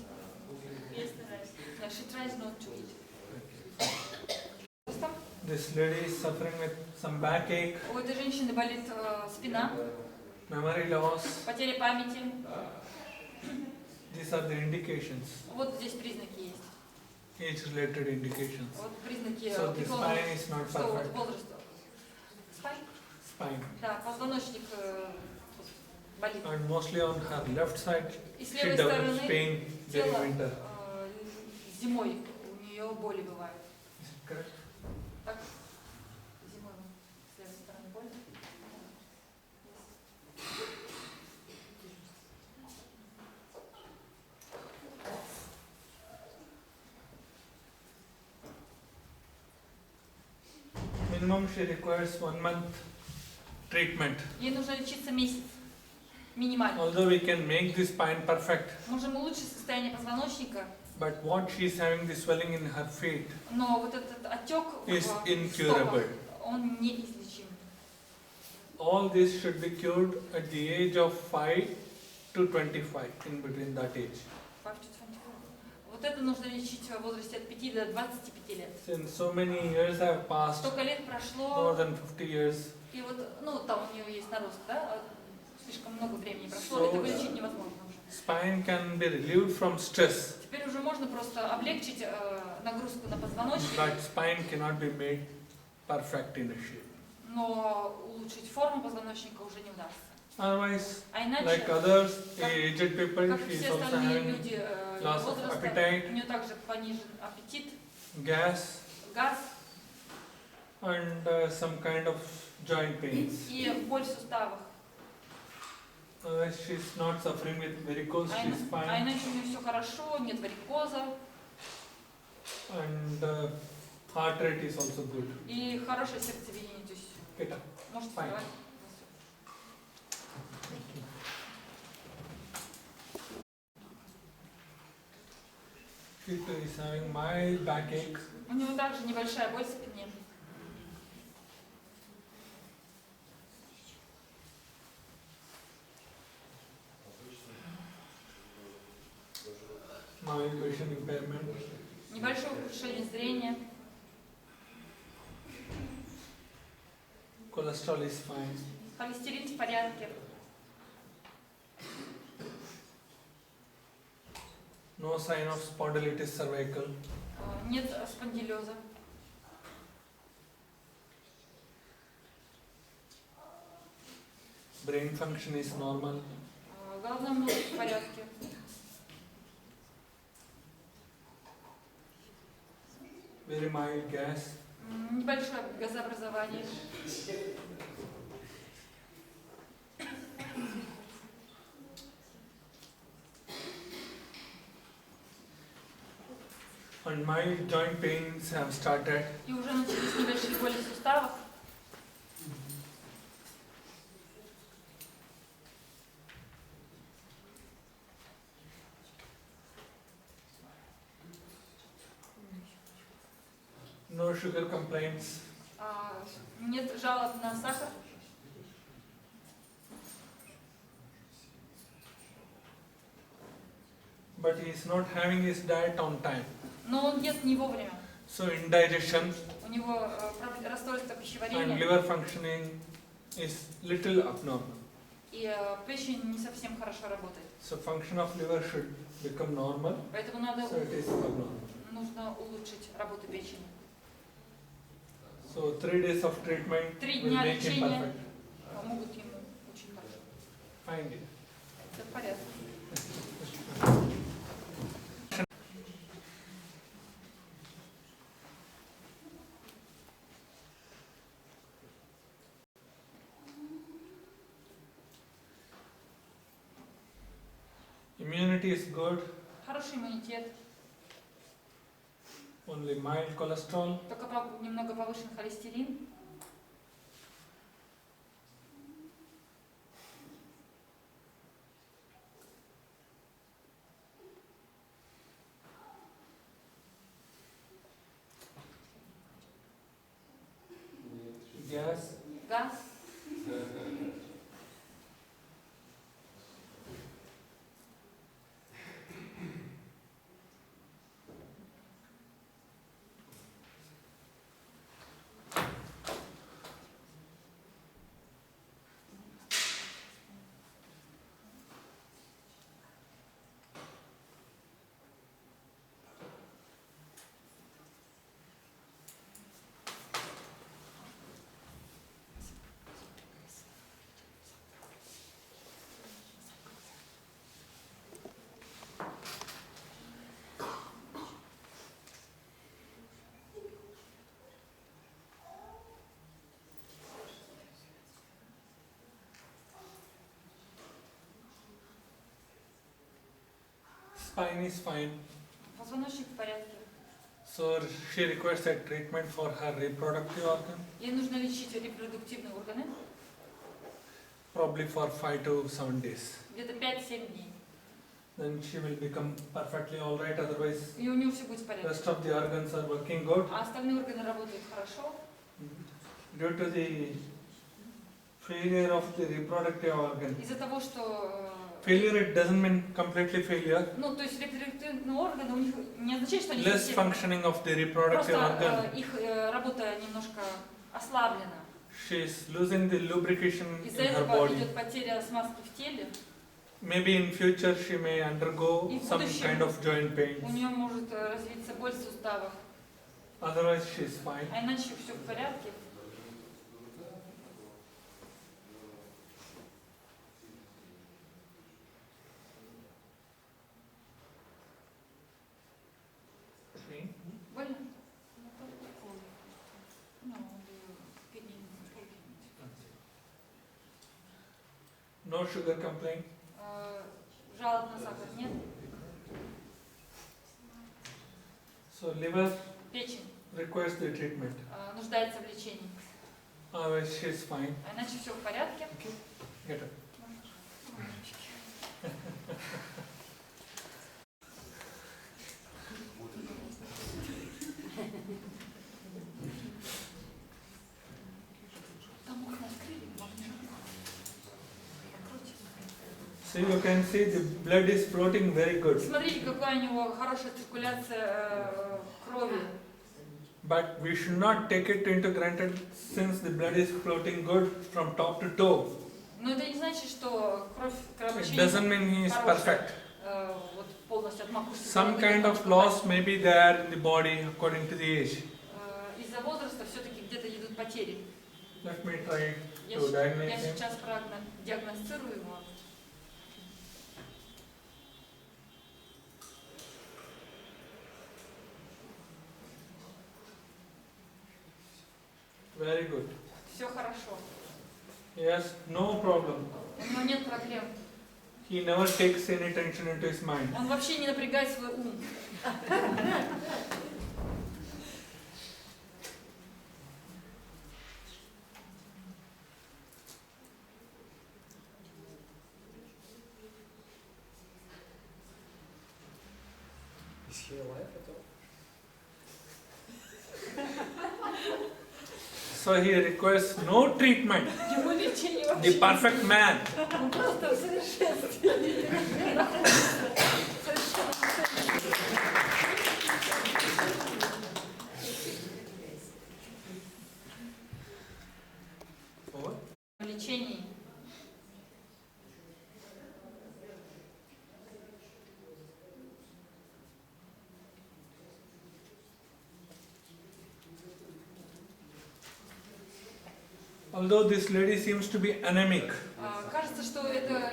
Я стараюсь. Yeah, she tries not to eat. Что там? This lady is suffering with some backache, У этой женщины болит спина, memory loss. потеря памяти. These are the indications, Вот здесь признаки есть. age-related indications. Вот признаки So the преклонного, spine is not что вот perfect. возраста. Спайн? Spine. Да, позвоночник болит. And mostly on her left side, И с she левой develops стороны pain during тело winter. зимой у нее боли бывают. Is it correct? Так? Зимой с левой стороны больно? Minimum she requires 1 month treatment. Ей нужно лечиться месяц. Минимально. Although we can make the spine perfect, Можем улучшить состояние позвоночника, but what she is having the swelling in her feet но вот этот отек is в incurable. стопах, он неизлечим. All this should be cured at the age of 5 to 25, in between that age. Вот это нужно лечить в возрасте от 5 до 25 лет. Since so many years have passed, Столько лет more прошло, than 50 years, и вот, ну, там у нее есть нарост, да, слишком много времени прошло, это вылечить невозможно уже. spine can be relieved from stress, Теперь уже можно просто облегчить нагрузку на позвоночник, but spine cannot be made perfect in a shape. но улучшить форму позвоночника уже не удастся. Otherwise, А иначе, like others, aged people, как и she is все also остальные having люди loss of возраста, appetite, у нее также понижен аппетит, gas, газ and some kind of joint pains. и боль в суставах. She is not suffering with varicose, she is А fine, иначе у нее все хорошо, нет варикоза, and heart rate is also good. и хорошее сердцебиение, то есть Get up. можете Fine. вставать. She too is having mild backache. У него также небольшая боль в спине. Mild vision impairment. Небольшое ухудшение зрения. Cholesterol is fine. Холестерин в порядке. No sign of spondylitis cervical. Нет спондилеза. Brain function is normal. Головной мозг в порядке. Very mild gas. Небольшое газообразование. And mild joint pains have started. И уже начались небольшие боли в суставах. No sugar complaints. Нет жалоб на сахар. But he is not having his diet on time. Но он ест не вовремя. So indigestion У него расстройство and пищеварения. liver functioning is little abnormal. И печень не совсем хорошо работает. So function of liver should become normal. Поэтому надо, So it is abnormal. нужно улучшить работу печени. So 3 days of treatment 3 will дня make him лечения perfect. помогут ему очень хорошо. Find it. Все в порядке. Immunity is good. Хороший иммунитет. Only mild cholesterol. Только немного повышен холестерин. Gas. Газ. Spine is fine. Позвоночник в порядке. So she requires a treatment for her reproductive organ, Ей нужно лечить репродуктивные органы probably for 5 to 7 days. где-то 5-7 дней. Then she will become perfectly alright, otherwise И у нее все будет в порядке. rest of the organs are working good. А остальные органы работают хорошо. Due to the failure of the reproductive organ. Из-за того, что Failure, it doesn't mean completely failure. ну, то есть репродуктивные органы у них не означает, что они Less совсем... functioning of the reproductive Просто organ. их работа немножко ослаблена. She is losing the lubrication Из-за in her этого body. идет потеря смазки в теле. Maybe in future she may undergo И в some будущем kind of joint У pains. нее может развиться боль в суставах. Otherwise she is fine. А иначе все в порядке. Больно? Ну, No sugar complaint. жалоб на сахар нет. So liver Печень requires the treatment. нуждается в лечении. Otherwise she is fine. А иначе все в порядке. Get up. Там окна открыли, вам не жарко. Откройте. So you can see the blood is floating very good. Смотрите, какая у него хорошая циркуляция крови. But we should not take it into granted since the blood is floating good from top to toe. Но это не значит, что кровь It кровообращения doesn't mean he is perfect. вот полностью от макушки. Some kind of loss may be there in the body according to the age. Из-за возраста все-таки где-то идут потери. Let me try Я to diagnose him. сейчас диагностирую его. Very good. Все хорошо. Yes, no problem. У него нет проблем. He never takes any tension into his mind. Он вообще не напрягает свой ум. Is he alive at all? So he requires no treatment. Ему лечение The вообще. perfect man. Он просто в совершенстве. В лечении. Although this lady seems to be anemic, Кажется, что эта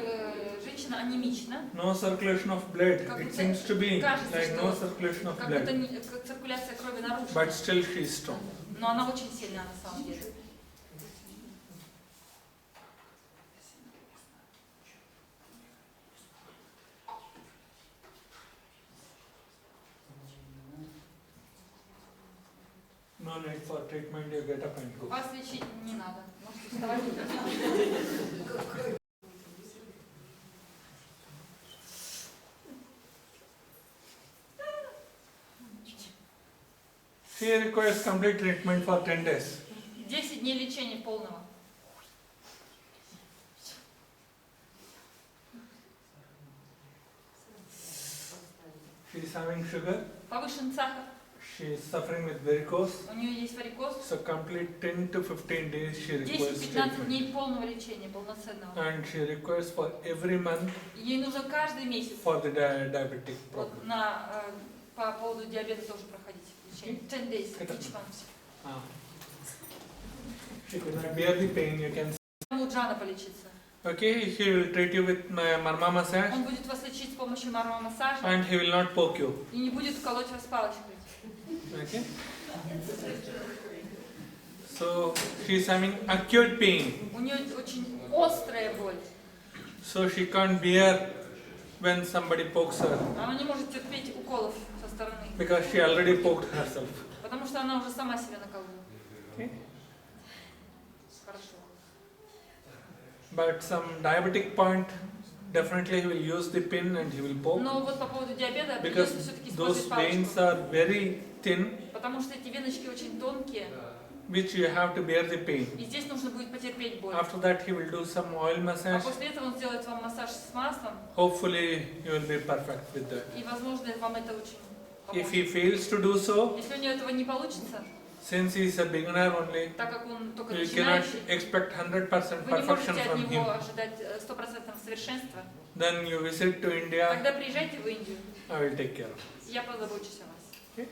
женщина анемична. no circulation of blood. Как It будто seems to be кажется, like no что circulation of как будто blood. циркуляция крови нарушена. But still she is strong. Но она очень сильна на самом деле. No need for treatment, you get up and go. Вас лечить не надо. Можете вставать. She requires complete treatment for 10 days. 10 дней лечения полного. She is having sugar. Повышен сахар. She is suffering with varicose. У нее есть варикоз. So complete 10 to 15 days she requires 10-15 treatment. дней полного лечения, полноценного. And she requires for every month Ей нужно каждый месяц for the diabetic вот, problem. по поводу диабета тоже проходить лечение. 10 days each month. Ah. She could not bear the pain, you can see. У Джана полечиться. Okay, he will treat you with my marma massage Он будет вас лечить с помощью марма массажа and he will not poke you. и не будет колоть вас палочкой. Okay? So she is having acute pain. У нее очень острая боль. So she can't bear when somebody pokes her Она не может терпеть уколов со стороны, because she already poked herself. потому что она уже сама себя наколола. Okay? Хорошо. But some diabetic point, definitely he will use the pin and he will poke Но вот по поводу диабета because придется все-таки those использовать veins палочку, are very thin, потому что эти веночки очень тонкие, which you have to bear the pain. и здесь нужно будет потерпеть боль. After that he will do some oil А massage. после этого он сделает вам массаж с маслом, Hopefully you will be perfect with that. и, возможно, вам это очень If поможет. he fails to do so, Если у него этого не получится, since he is a beginner only, так как он только you cannot начинающий, expect 100% вы не можете perfection от from него him. ожидать стопроцентного совершенства. Then you visit to India, Когда приезжайте в Индию, I will take care of it. я позабочусь о вас. Okay?